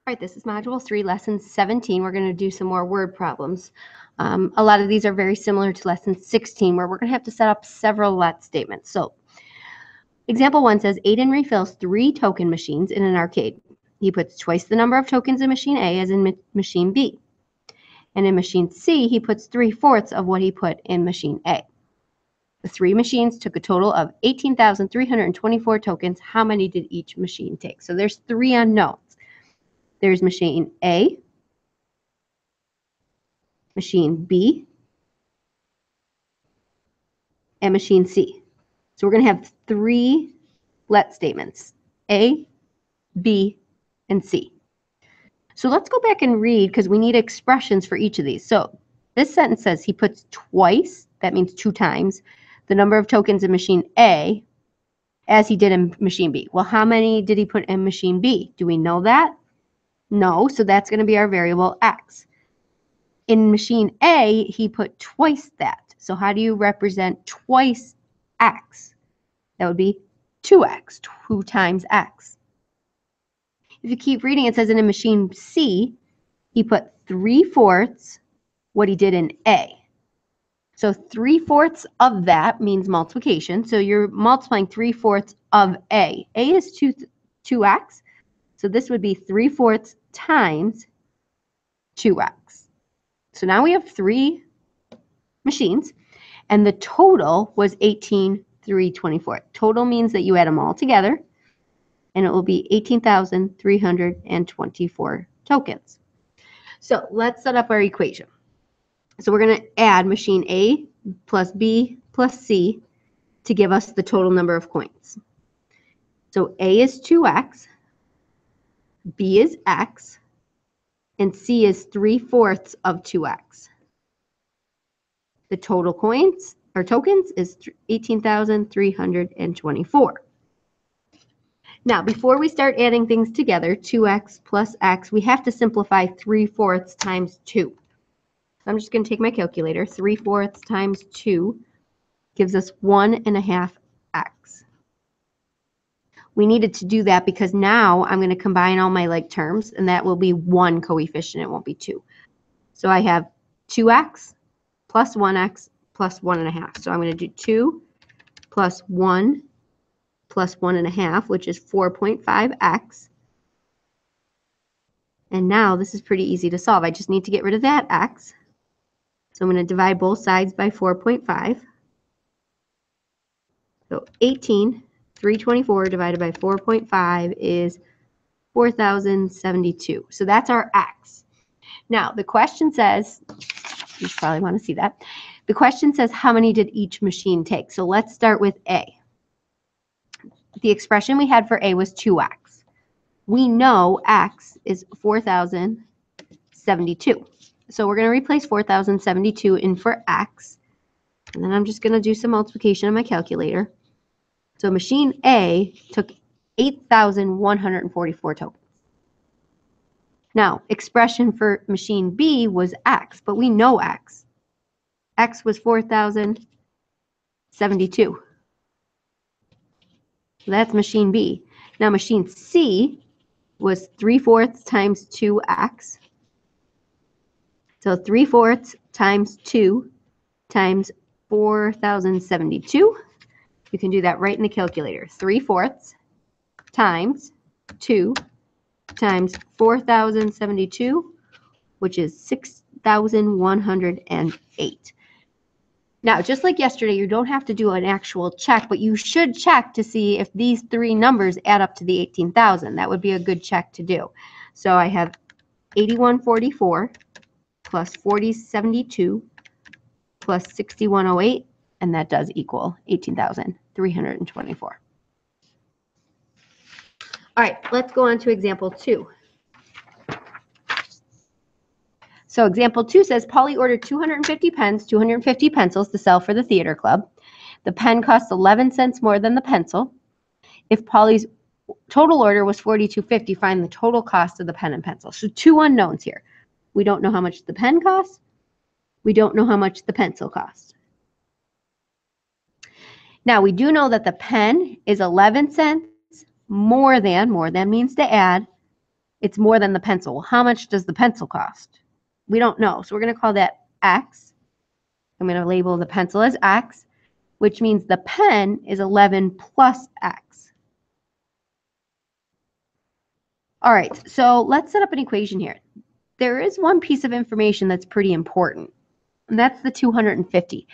All right, this is Module 3, Lesson 17. We're going to do some more word problems. A lot of these are very similar to Lesson 16, where we're going to have to set up several let statements. So, example 1 says, Aiden refills 3 token machines in an arcade. He puts twice the number of tokens in machine A as in machine B. And in machine C, he puts 3/4 of what he put in machine A. The 3 machines took a total of 18,324 tokens. How many did each machine take? So there's 3 unknowns. There's machine A, machine B, and machine C. So we're going to have 3 let statements, A, B, and C. So let's go back and read because we need expressions for each of these. So this sentence says he puts twice, that means 2 times, the number of tokens in machine A as he did in machine B. Well, how many did he put in machine B? Do we know that? No, so that's going to be our variable x. In machine A, he put twice that. So how do you represent twice x? That would be 2x, 2 times x. If you keep reading, it says in machine C, he put 3/4 what he did in A. So 3/4 of that means multiplication. So you're multiplying 3/4 of A. A is 2x. So this would be 3/4 times 2x. So now we have 3 machines, and the total was 18,324. Total means that you add them all together, and it will be 18,324 tokens. So let's set up our equation. So we're going to add machine A plus B plus C to give us the total number of coins. So A is 2x, B is x, and C is 3/4 of 2x. The total coins or tokens is 18,324. Now, before we start adding things together, 2x plus x, we have to simplify 3/4 times 2. So I'm just going to take my calculator. 3/4 times 2 gives us 1.5x. We needed to do that because now I'm going to combine all my like terms, and that will be 1 coefficient. It won't be 2. So I have 2x plus 1x plus 1.5. So I'm going to do 2 plus 1 plus 1.5, which is 4.5x. And now this is pretty easy to solve. I just need to get rid of that x. So I'm going to divide both sides by 4.5. So 18,324 divided by 4.5 is 4,072. So that's our x. Now, the question says, you probably want to see that. The question says, how many did each machine take? So let's start with A. The expression we had for A was 2x. We know x is 4,072. So we're going to replace 4,072 in for x. And then I'm just going to do some multiplication on my calculator. So machine A took 8,144 tokens. Now, expression for machine B was x, but we know x. X was 4,072. So that's machine B. Now, machine C was 3/4 times 2x. So 3/4 times 2 times 4,072. You can do that right in the calculator. 3/4 times 2 times 4,072, which is 6,108. Now, just like yesterday, you don't have to do an actual check, but you should check to see if these 3 numbers add up to the 18,000. That would be a good check to do. So I have 8144 plus 4072 plus 6108, and that does equal 18,324. All right, let's go on to example 2. So example 2 says, Polly ordered 250 pens, 250 pencils to sell for the theater club. The pen costs 11 cents more than the pencil. If Polly's total order was $42.50, find the total cost of the pen and pencil. So 2 unknowns here. We don't know how much the pen costs. We don't know how much the pencil costs. Now, we do know that the pen is 11 cents more than means to add, It's more than the pencil. Well, how much does the pencil cost? We don't know. So we're going to call that X. I'm going to label the pencil as X, which means the pen is 11 plus X. All right, so let's set up an equation here. There is one piece of information that's pretty important, and that's the 250.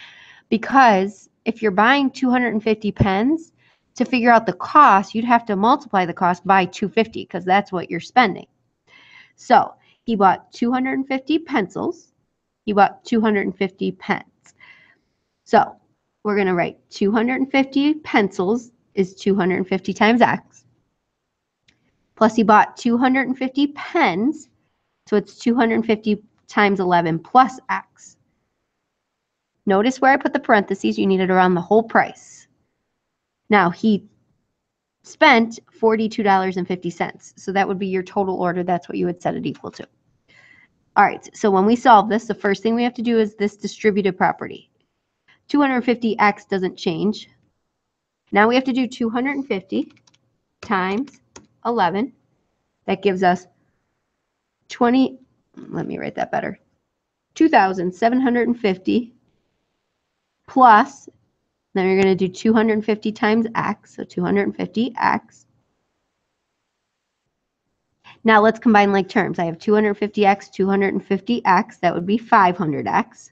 Because if you're buying 250 pens, to figure out the cost, you'd have to multiply the cost by 250 because that's what you're spending. So he bought 250 pencils. He bought 250 pens. So we're going to write 250 pencils is 250 times X. Plus he bought 250 pens, so it's 250 times 11 plus X. Notice where I put the parentheses, you need it around the whole price. Now he spent $42.50, so that would be your total order. That's what you would set it equal to. All right, so when we solve this, the first thing we have to do is this distributive property. 250x doesn't change. Now we have to do 250 times 11. That gives us 20, let me write that better, 2,750 plus, then we're going to do 250 times x, so 250x. Now let's combine like terms. I have 250x, 250x, that would be 500x.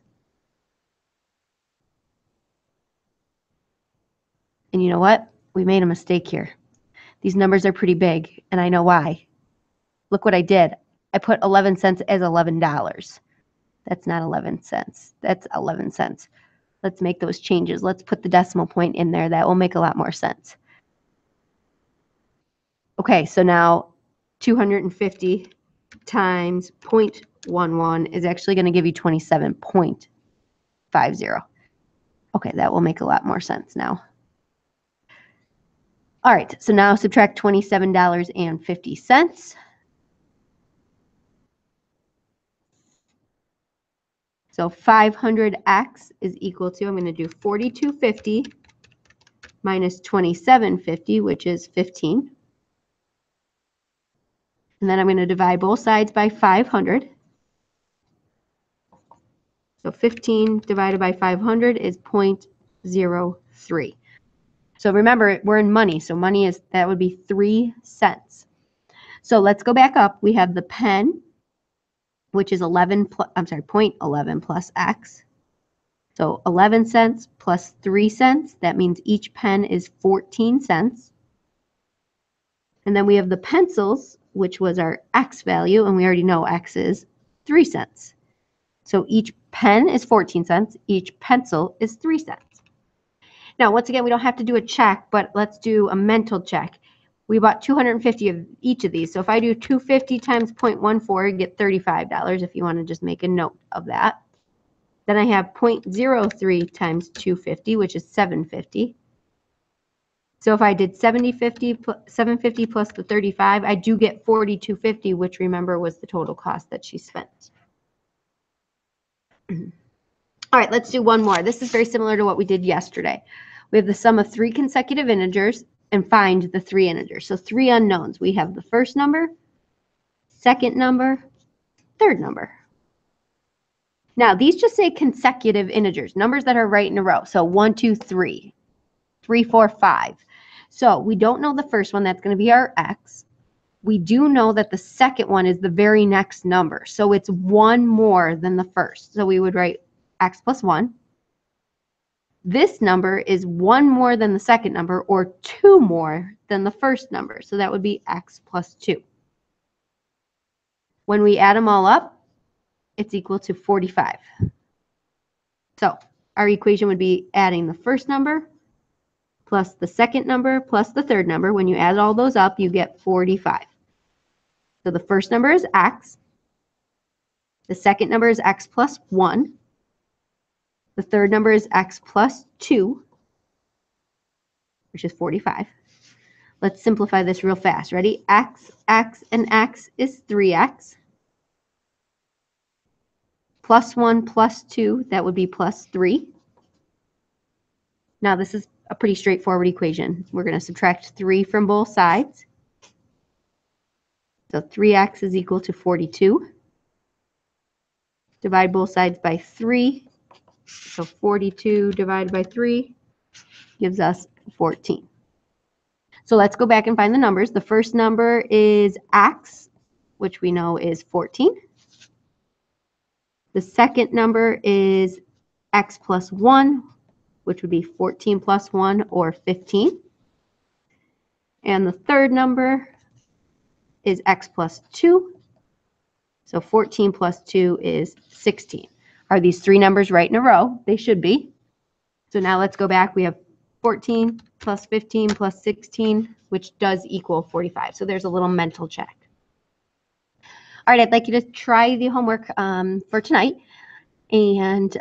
And you know what? We made a mistake here. These numbers are pretty big, and I know why. Look what I did. I put 11 cents as $11. That's not 11 cents. That's 11 cents. Let's make those changes. Let's put the decimal point in there. That will make a lot more sense. Okay, so now 250 times 0.11 is actually going to give you 27.50. Okay, that will make a lot more sense now. All right, so now subtract $27.50. So 500x is equal to, I'm going to do 4250 minus 2750, which is 15. And then I'm going to divide both sides by 500. So 15 divided by 500 is 0.03. So remember, we're in money. So money is, that would be 3 cents. So let's go back up. We have the pen, which is 0.11 plus x. So 11 cents plus 3 cents. That means each pen is 14 cents. And then we have the pencils, which was our x value, and we already know x is 3 cents. So each pen is 14 cents. Each pencil is 3 cents. Now, once again, we don't have to do a check, but let's do a mental check. We bought 250 of each of these. So if I do 250 times 0.14, you get $35 if you want to just make a note of that. Then I have 0.03 times 250, which is 750. So if I did 750 plus the 35, I do get 4250, which remember was the total cost that she spent. All right, let's do one more. This is very similar to what we did yesterday. We have the sum of 3 consecutive integers and find the 3 integers. So 3 unknowns. We have the first number, second number, third number. Now, these just say consecutive integers, numbers that are right in a row. So 1, 2, 3, 3, 4, 5. So we don't know the first one. That's going to be our x. We do know that the second one is the very next number. So it's 1 more than the first. So we would write x plus 1. This number is 1 more than the second number or 2 more than the first number. So that would be x plus 2. When we add them all up, it's equal to 45. So our equation would be adding the first number plus the second number plus the third number. When you add all those up, you get 45. So the first number is x. The second number is x plus 1. The third number is x plus 2, which is 45. Let's simplify this real fast. Ready? X, and x is 3x. Plus 1 plus 2, that would be plus 3. Now this is a pretty straightforward equation. We're going to subtract 3 from both sides. So 3x is equal to 42. Divide both sides by 3. So 42 divided by 3 gives us 14. So let's go back and find the numbers. The first number is x, which we know is 14. The second number is x plus 1, which would be 14 plus 1, or 15. And the third number is x plus 2. So 14 plus 2 is 16. Are these three numbers right in a row? They should be. So now let's go back. We have 14 plus 15 plus 16, which does equal 45. So there's a little mental check. All right, I'd like you to try the homework for tonight, and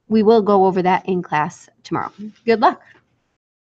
we will go over that in class tomorrow. Good luck.